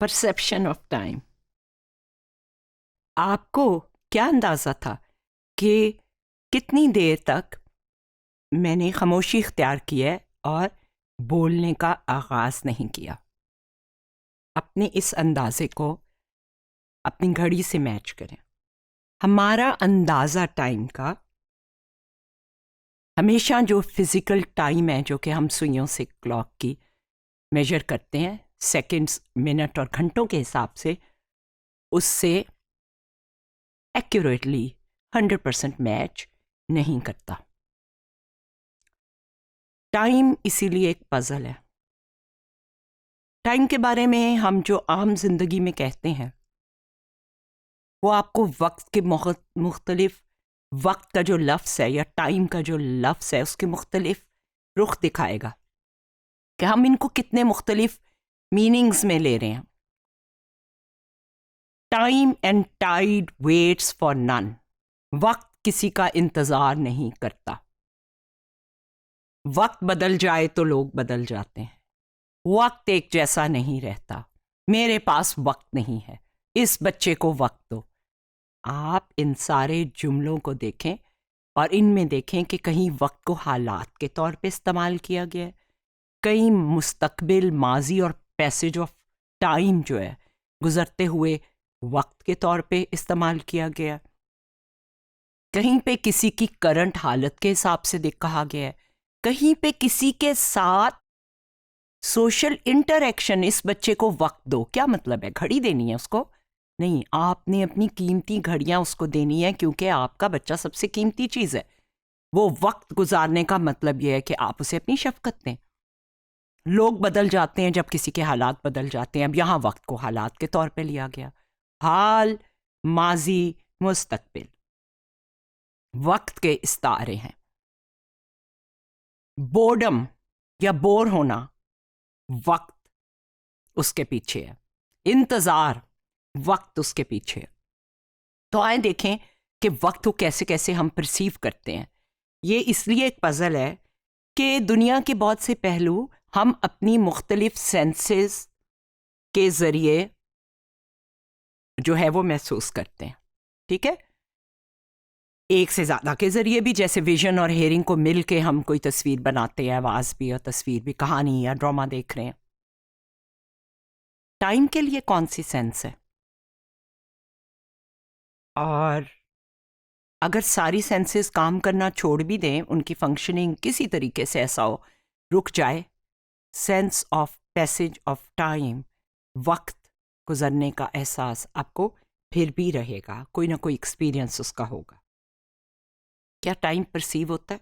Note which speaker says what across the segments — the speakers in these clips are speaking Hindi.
Speaker 1: Perception of time. आपको क्या अंदाज़ा था कि कितनी देर तक मैंने खामोशी इख्तियार की है और बोलने का आगाज़ नहीं किया? अपने इस अंदाज़े को अपनी घड़ी से मैच करें। हमारा अंदाज़ा टाइम का हमेशा जो फिज़िकल टाइम है, जो कि हम सुइयों से क्लॉक की मेजर करते हैं सेकंड्स, मिनट और घंटों के हिसाब से, उससे एक्यूरेटली 100% मैच नहीं करता। टाइम इसीलिए एक पज़ल है। टाइम के बारे में हम जो आम जिंदगी में कहते हैं वो आपको वक्त के मुख्तलिफ वक्त का जो लफ्ज़ है या टाइम का जो लफ्ज़ है उसके मुख्तलिफ रुख दिखाएगा कि हम इनको कितने मुख्तलिफ मीनिंग्स में ले रहे हैं। Time and tide waits for none. वक्त किसी का इंतज़ार नहीं करता। वक्त बदल जाए तो लोग बदल जाते हैं। वक्त एक जैसा नहीं रहता। मेरे पास वक्त नहीं है, इस बच्चे को वक्त दो। आप इन सारे जुमलों को देखें और इनमें देखें कि कहीं वक्त को हालात के तौर पे इस्तेमाल किया गया है, कहीं मुस्तकबिल, माजी और पैसेज ऑफ टाइम जो है गुजरते हुए वक्त के तौर पे इस्तेमाल किया गया, कहीं पे किसी की करंट हालत के हिसाब से कहा गया है, कहीं पे किसी के साथ सोशल इंटरैक्शन। इस बच्चे को वक्त दो, क्या मतलब है? घड़ी देनी है उसको? नहीं, आपने अपनी कीमती घड़ियां उसको देनी है क्योंकि आपका बच्चा सबसे कीमती चीज़ है। वो वक्त गुजारने का मतलब यह है कि आप उसे अपनी शफकत दें। लोग बदल जाते हैं जब किसी के हालात बदल जाते हैं। अब यहाँ वक्त को हालात के तौर पे लिया गया। हाल, माजी, मुस्तकबिल वक्त के इस्तारे हैं। बोर्डम या बोर होना वक्त उसके पीछे है। इंतज़ार वक्त उसके पीछे है। तो आए देखें कि वक्त को कैसे कैसे हम परसीव करते हैं। ये इसलिए एक पज़ल है कि दुनिया के बहुत से पहलू हम अपनी मुख्तलिफ सेंसेस के ज़रिए जो है वो महसूस करते हैं। ठीक है, एक से ज़्यादा के ज़रिए भी, जैसे विजन और हेयरिंग को मिल के हम कोई तस्वीर बनाते हैं, आवाज़ भी और तस्वीर भी, कहानी या ड्रामा देख रहे हैं। टाइम के लिए कौन सी सेंस है? और अगर सारी सेंसेस काम करना छोड़ भी दें, उनकी फंक्शनिंग किसी तरीके से ऐसा हो रुक जाए, sense of passage of time, वक्त गुजरने का एहसास आपको फिर भी रहेगा। कोई ना कोई एक्सपीरियंस उसका होगा। क्या टाइम परसीव होता है?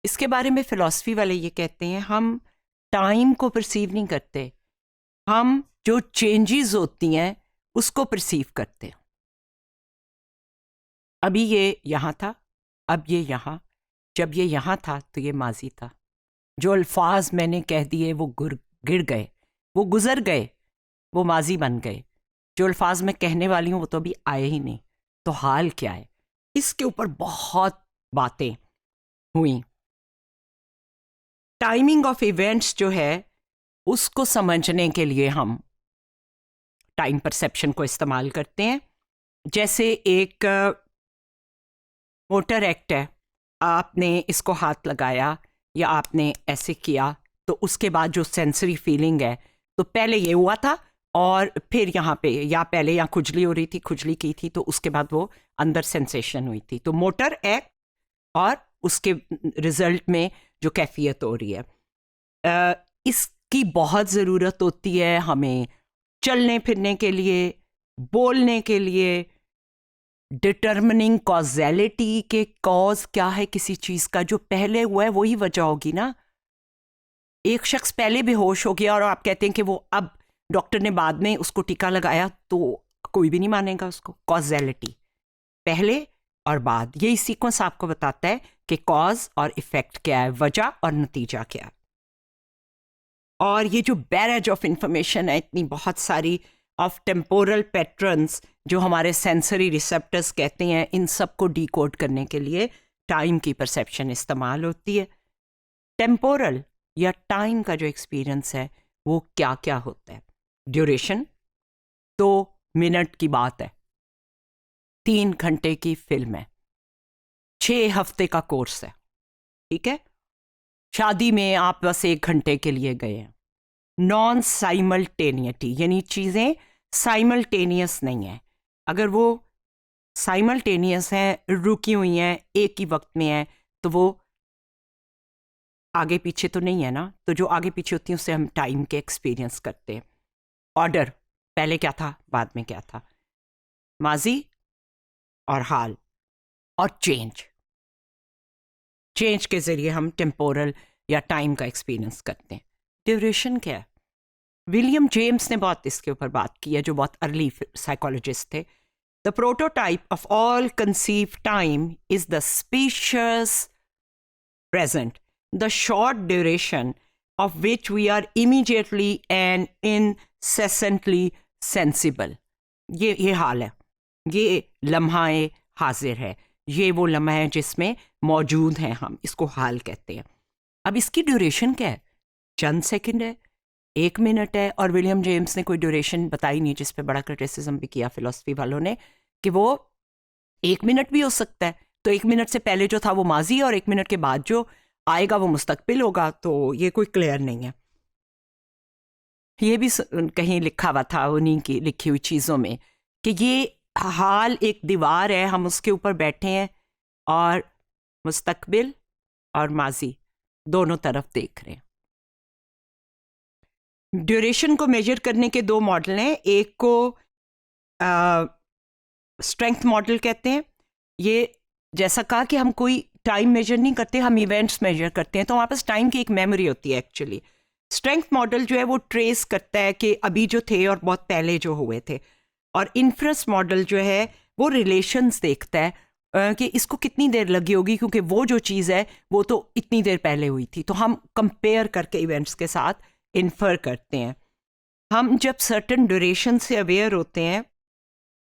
Speaker 1: इसके बारे में फिलॉसफी वाले ये कहते हैं हम टाइम को परसीव नहीं करते, हम जो चेंजेस होती हैं उसको परसीव करते हैं। अभी ये यहाँ था, अब ये यहाँ। जब ये यहाँ था तो ये माजी था। जो अल्फाज मैंने कह दिए वो गिर गए, वो गुजर गए, वो माजी बन गए। जो अल्फाज मैं कहने वाली हूँ वो तो अभी आए ही नहीं। तो हाल क्या है? इसके ऊपर बहुत बातें हुई। टाइमिंग ऑफ इवेंट्स जो है उसको समझने के लिए हम टाइम परसेप्शन को इस्तेमाल करते हैं। जैसे एक मोटर एक्ट है, आपने इसको हाथ लगाया या आपने ऐसे किया तो उसके बाद जो सेंसरी फीलिंग है, तो पहले ये हुआ था और फिर यहाँ पे, या पहले यहाँ खुजली हो रही थी, खुजली की थी, तो उसके बाद वो अंदर सेंसेशन हुई थी। तो मोटर एक्ट और उसके रिजल्ट में जो कैफियत हो रही है, इसकी बहुत ज़रूरत होती है हमें चलने फिरने के लिए, बोलने के लिए। डिटर्मिनिंग कॉजेलिटी के कॉज क्या है किसी चीज़ का, जो पहले हुआ है वही वजह होगी ना। एक शख्स पहले बेहोश हो गया और आप कहते हैं कि वो अब डॉक्टर ने बाद में उसको टीका लगाया, तो कोई भी नहीं मानेगा उसको। कॉजेलिटी पहले और बाद, यही सीक्वेंस आपको बताता है कि कॉज और इफेक्ट क्या है, वजह और नतीजा क्या है। और ये जो बैरेज ऑफ इंफॉर्मेशन है, इतनी बहुत सारी ऑफ टेम्पोरल पैटर्न्स जो हमारे सेंसरी रिसेप्टर्स कहते हैं, इन सब को डिकोड करने के लिए टाइम की परसेप्शन इस्तेमाल होती है। टेम्पोरल या टाइम का जो एक्सपीरियंस है वो क्या क्या होता है। ड्यूरेशन 2 मिनट की बात है, 3 घंटे की फिल्म है, 6 हफ्ते का कोर्स है, ठीक है। शादी में आप बस 1 घंटे के लिए गए हैं। नॉन साइमल्टेनियटी यानी चीज़ें साइमल्टेनियस नहीं है। अगर वो साइमल्टेनियस हैं, रुकी हुई हैं, एक ही वक्त में हैं, तो वो आगे पीछे तो नहीं है ना। तो जो आगे पीछे होती है उससे हम टाइम के एक्सपीरियंस करते हैं। ऑर्डर, पहले क्या था, बाद में क्या था, माजी और हाल, और चेंज के जरिए हम टेम्पोरल या टाइम का एक्सपीरियंस करते हैं। ड्यूरेशन क्या है? विलियम जेम्स ने बहुत इसके ऊपर बात की है, जो बहुत अर्ली साइकोलॉजिस्ट थे। The prototype of all conceive time is the spacious present, the short duration of which we are immediately and incessantly sensible. ये हाल है, ये लम्हा हाजिर है, ये वो लम्हा है जिसमें मौजूद हैं हम, इसको हाल कहते हैं। अब इसकी ड्यूरेशन क्या है? चंद सेकंड है, 1 मिनट है। और विलियम जेम्स ने कोई ड्यूरेशन बताई नहीं, जिस पे बड़ा क्रिटिसिज्म भी किया फिलोसफी वालों ने कि वो 1 मिनट भी हो सकता है। तो 1 मिनट से पहले जो था वो माजी, और 1 मिनट के बाद जो आएगा वो मुस्तकबिल होगा। तो ये कोई क्लियर नहीं है। ये भी कहीं लिखा हुआ था उन्हीं की लिखी हुई चीज़ों में कि ये हाल एक दीवार है, हम उसके ऊपर बैठे हैं और मुस्तकबिल और माजी दोनों तरफ देख रहे हैं। ड्यूरेशन को मेजर करने के 2 मॉडल हैं। एक को स्ट्रेंथ मॉडल कहते हैं। ये जैसा कहा कि हम कोई टाइम मेजर नहीं करते, हम इवेंट्स मेजर करते हैं। तो हमारे पास टाइम की एक मेमोरी होती है एक्चुअली। स्ट्रेंथ मॉडल जो है वो ट्रेस करता है कि अभी जो थे और बहुत पहले जो हुए थे। और इन्फ्रेंस मॉडल जो है वो रिलेशंस देखता है कि इसको कितनी देर लगी होगी, क्योंकि वो जो चीज़ है वो तो इतनी देर पहले हुई थी। तो हम कंपेयर करके इवेंट्स के साथ इन्फर करते हैं। हम जब सर्टन ड्यूरेशन से अवेयर होते हैं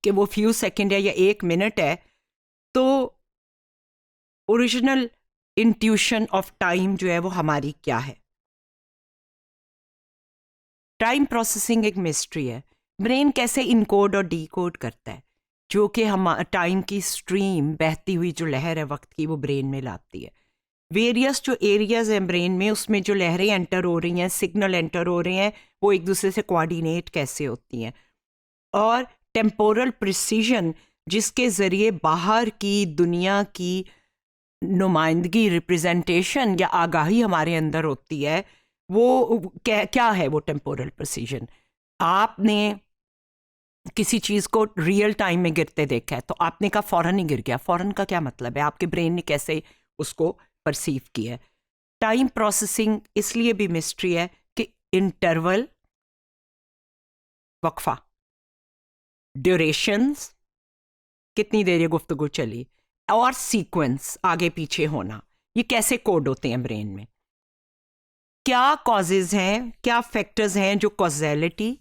Speaker 1: कि वो फ्यू सेकेंड है या 1 मिनट है, तो ओरिजिनल इंट्यूशन ऑफ टाइम जो है वो हमारी क्या है। टाइम प्रोसेसिंग एक मिस्ट्री है। ब्रेन कैसे इनकोड और डीकोड करता है, जो कि हम टाइम की स्ट्रीम, बहती हुई जो लहर है वक्त की, वो ब्रेन में लाती है। वेरियस जो एरियाज हैं ब्रेन में, उसमें जो लहरें एंटर हो रही हैं, सिग्नल एंटर हो रहे हैं, वो एक दूसरे से कोऑर्डिनेट कैसे होती हैं। और टेम्पोरल प्रिसीजन, जिसके ज़रिए बाहर की दुनिया की नुमाइंदगी, रिप्रेजेंटेशन या आगाही हमारे अंदर होती है, वो क्या है वो टेम्पोरल प्रिसीजन। आपने किसी चीज़ को रियल टाइम में गिरते देखा है, तो आपने कहा फ़ौरन ही गिर गया। फ़ौरन का क्या मतलब है? आपके ब्रेन ने कैसे उसको परसीव किया है। टाइम प्रोसेसिंग इसलिए भी मिस्ट्री है कि इंटरवल, वक्फा, ड्यूरेशंस, कितनी देर ये गुफ्तगू चली, और सीक्वेंस, आगे पीछे होना, ये कैसे कोड होते हैं ब्रेन में। क्या कॉजेज हैं, क्या फैक्टर्स हैं जो कॉजेलिटी,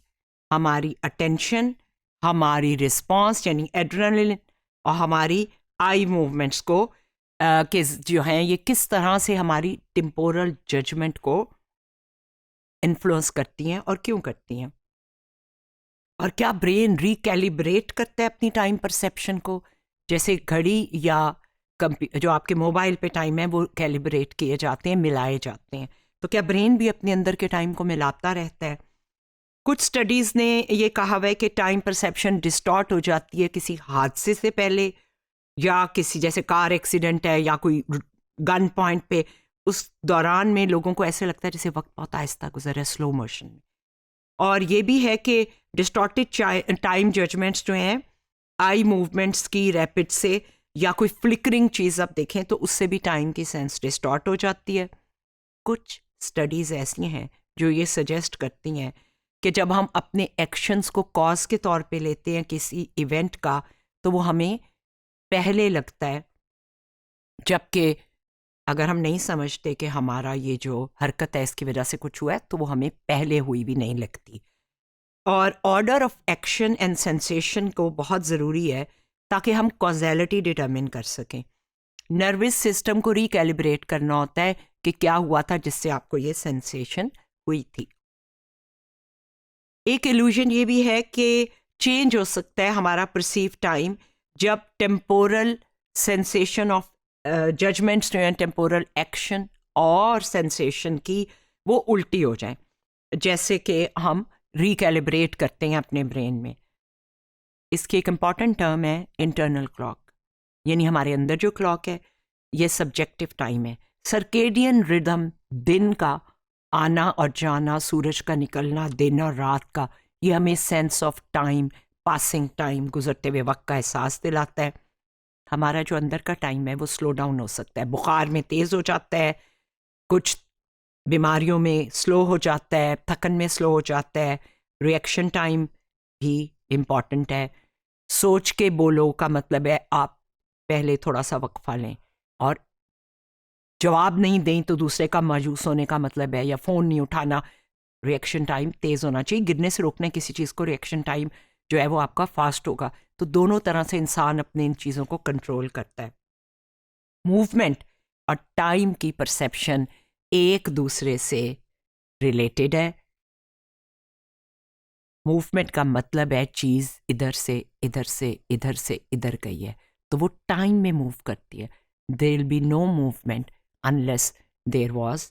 Speaker 1: हमारी अटेंशन, हमारी रिस्पॉन्स यानी एड्रेनलिन, और हमारी आई मूवमेंट्स को के जो हैं ये किस तरह से हमारी टेम्पोरल जजमेंट को इन्फ्लुएंस करती हैं और क्यों करती हैं। और क्या ब्रेन रिकैलिब्रेट करता है अपनी टाइम परसेप्शन को, जैसे घड़ी या जो आपके मोबाइल पे टाइम है वो कैलिब्रेट किए जाते हैं, मिलाए जाते हैं। तो क्या ब्रेन भी अपने अंदर के टाइम को मिलाता रहता है? कुछ स्टडीज़ ने ये कहा हुआ है कि टाइम परसेप्शन डिस्टॉर्ट हो जाती है किसी हादसे से पहले, या किसी जैसे कार एक्सीडेंट है या कोई गन पॉइंट पे, उस दौरान में लोगों को ऐसे लगता है जैसे वक्त बहुत आहिस्ता गुजर है, स्लो मोशन में। और ये भी है कि डिस्टॉर्टेड टाइम जजमेंट्स जो हैं आई मूवमेंट्स की रैपिड से, या कोई फ्लिकरिंग चीज़ आप देखें तो उससे भी टाइम की सेंस डिस्टॉर्ट हो जाती है। कुछ स्टडीज़ ऐसी हैं जो ये सजेस्ट करती हैं कि जब हम अपने एक्शंस को कॉज के तौर पे लेते हैं किसी इवेंट का, तो वो हमें पहले लगता है, जबकि अगर हम नहीं समझते कि हमारा ये जो हरकत है इसकी वजह से कुछ हुआ है, तो वो हमें पहले हुई भी नहीं लगती। और order of action and sensation को बहुत ज़रूरी है ताकि हम कॉजेलिटी डिटर्मिन कर सकें। नर्वस सिस्टम को रिकैलिब्रेट करना होता है कि क्या हुआ था जिससे आपको ये सेंसेशन हुई थी। एक इल्यूजन ये भी है कि चेंज हो सकता है हमारा परसीव टाइम जब टेम्पोरल सेंसेशन ऑफ जजमेंट्स जो हैं, टेम्पोरल एक्शन और सेंसेशन की वो उल्टी हो जाए, जैसे कि हम रिकैलिब्रेट करते हैं अपने ब्रेन में। इसकी एक इम्पॉर्टेंट टर्म है इंटरनल क्लॉक, यानी हमारे अंदर जो क्लॉक है ये सब्जेक्टिव टाइम है। सर्केडियन रिदम, दिन का आना और जाना, सूरज का निकलना, दिन और रात का, ये हमें sense of time, passing time, गुजरते हुए वक्त का एहसास दिलाता है। हमारा जो अंदर का टाइम है वो स्लो डाउन हो सकता है, बुखार में तेज़ हो जाता है, कुछ बीमारियों में स्लो हो जाता है, थकन में स्लो हो जाता है। रिएक्शन टाइम भी इम्पॉर्टेंट है। सोच के बोलो का मतलब है आप पहले थोड़ा सा वक्फा लें, और जवाब नहीं दें तो दूसरे का मायूस होने का मतलब है, या फ़ोन नहीं उठाना, रिएक्शन टाइम तेज़ होना चाहिए। गिरने से रोकना है किसी चीज़ को, रिएक्शन टाइम जो है वो आपका फास्ट होगा। तो दोनों तरह से इंसान अपने इन चीज़ों को कंट्रोल करता है। मूवमेंट और टाइम की परसेप्शन एक दूसरे से रिलेटेड है। मूवमेंट का मतलब है चीज़ इधर से इधर से इधर से इधर गई है, तो वो टाइम में मूव करती है। There will be no movement unless there was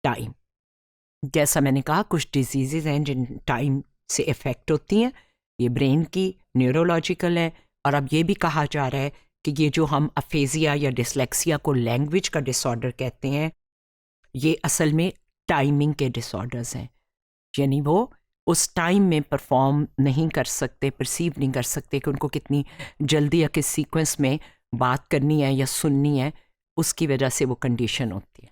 Speaker 1: time. जैसा मैंने कहा, कुछ डिजीज़ेज हैं जिन टाइम से इफ़ेक्ट होती हैं, ये ब्रेन की न्यूरोलॉजिकल है। और अब ये भी कहा जा रहा है कि ये जो हम अफेजिया या डिसलेक्सिया को लैंग्वेज का डिसऑर्डर कहते हैं, ये असल में टाइमिंग के डिसऑर्डर्स हैं, यानी वो उस टाइम में परफॉर्म नहीं कर सकते, परसीव नहीं कर सकते कि उनको कितनी जल्दी या किस सीक्वेंस में बात करनी है या सुननी है, उसकी वजह से वो कंडीशन होती है।